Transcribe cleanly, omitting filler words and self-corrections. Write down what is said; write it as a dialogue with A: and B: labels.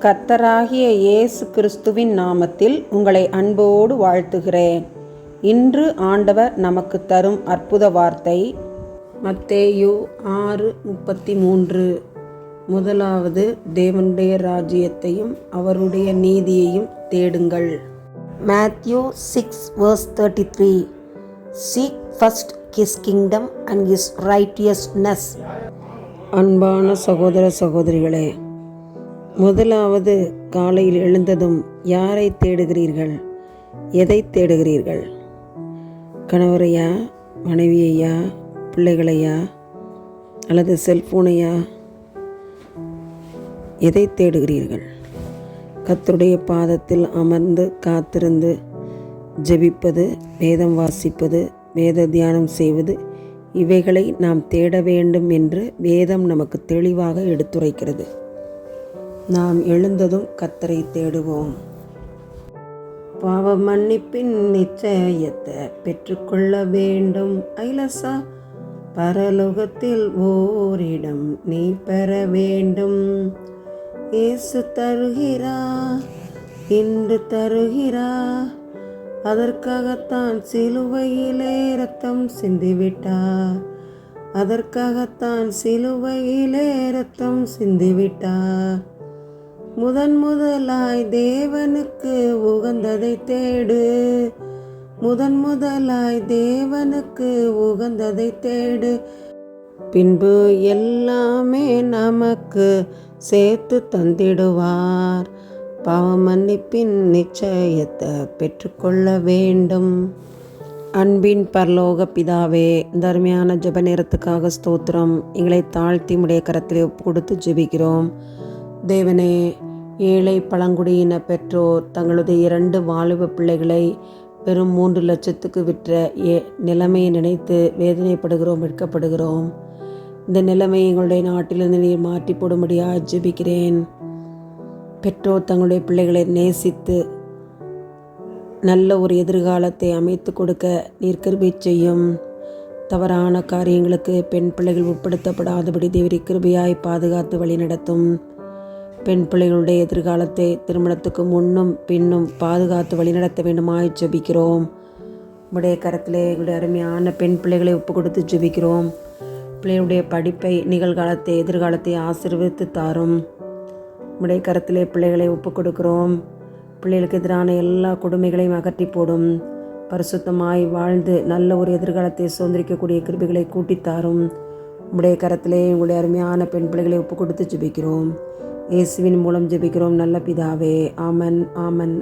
A: கர்த்தராகிய இயேசு கிறிஸ்துவின் நாமத்தில் உங்களை அன்போடு வாழ்த்துகிறேன். இன்று ஆண்டவர் நமக்கு தரும் அற்புத வார்த்தை மத்தேயு 6:33. முதலாவது தேவனுடைய ராஜ்யத்தையும் அவருடைய நீதியையும் தேடுங்கள். Matthew 6:33. Seek first his kingdom and his righteousness. அன்பான சகோதர சகோதரிகளே, முதலாவது காலையில் எழுந்ததும் யாரை தேடுகிறீர்கள்? எதை தேடுகிறீர்கள்? கணவரையா, மனைவியையா, பிள்ளைகளையா, அல்லது செல்போனையா? எதை தேடுகிறீர்கள்? கர்த்தருடைய பாதத்தில் அமர்ந்து காத்திருந்து ஜெபிப்பது, வேதம் வாசிப்பது, வேத தியானம் செய்வது, இவைகளை நாம் தேட வேண்டும் என்று வேதம் நமக்கு தெளிவாக எடுத்துரைக்கிறது. நாம் எழுந்ததும் கர்த்தரை தேடுவோம். பாவ மன்னிப்பின் நிச்சயத்தை பெற்றுக்கொள்ள வேண்டும். ஐலசா, பரலோகத்தில் ஓரிடம் நீ பெற வேண்டும். இயேசு தருகிறா, இன்று தருகிறா. அதற்காகத்தான் சிலுவையிலே இரத்தம் சிந்திவிட்டார். அதற்காகத்தான் சிலுவையிலே இரத்தம் சிந்திவிட்டார். முதலாய் தேவனுக்கு உகந்ததை தேடு. முதலாய் தேவனுக்கு உகந்ததை தேடு. பின்பு எல்லாமே நமக்கு சேர்த்து தந்திடுவார். பாவ மன்னிப்பின் நிச்சயத்தை பெற்றுக்கொள்ள வேண்டும். அன்பின் பரலோக பிதாவே, இந்த அருமையான ஜெப நேரத்துக்காக ஸ்தோத்திரம். எங்களை தாழ்த்தி உடைய கரத்திலே கொடுத்து ஜெபிக்கிறோம். தேவனே, ஏழை பழங்குடியின பெற்றோர் தங்களுடைய 2 வாலிப பிள்ளைகளை வெறும் 3 லட்சத்துக்கு விற்ற நிலைமையை நினைத்து வேதனைப்படுகிறோம், வெட்கப்படுகிறோம். இந்த நிலைமை எங்களுடைய நாட்டிலிருந்து நீர் மாற்றி போடும்படியாக ஜெபிக்கிறேன். பெற்றோர் தங்களுடைய பிள்ளைகளை நேசித்து நல்ல ஒரு எதிர்காலத்தை அமைத்து கொடுக்க நீர் கிருபை செய்யும். தவறான காரியங்களுக்கு பெண் பிள்ளைகள் உட்படுத்தப்படாதபடி தேவரீ கிருபையாய் பாதுகாத்து வழிநடத்தும். பெண் பிள்ளைகளுடைய எதிர்காலத்தை திருமணத்துக்கு முன்னும் பின்னும் பாதுகாத்து வழிநடத்த வேண்டுமாய் ஜெபிக்கிறோம். உடைய கரத்திலே எங்களுடைய அருமையான பெண் பிள்ளைகளை ஒப்பு கொடுத்து ஜெபிக்கிறோம். பிள்ளைகளுடைய படிப்பை, நிகழ்காலத்தை, எதிர்காலத்தை ஆசீர்வதித்து தாரும். உடைய கரத்திலே பிள்ளைகளை ஒப்பு கொடுக்கிறோம். பிள்ளைகளுக்கு எதிரான எல்லா கொடுமைகளையும் அகற்றி போடும். பரிசுத்தமாய் வாழ்ந்து நல்ல ஒரு எதிர்காலத்தை சுதந்திரிக்கக்கூடிய கிருபைகளை கூட்டித்தாரும். உடைய கரத்திலே உங்களுடைய அருமையான பெண் பிள்ளைகளை ஒப்பு கொடுத்து ஜெபிக்கிறோம். இயேசுவின் மூலம் ஜெபிக்கிறோம் நல்ல பிதாவே. ஆமன், ஆமன்.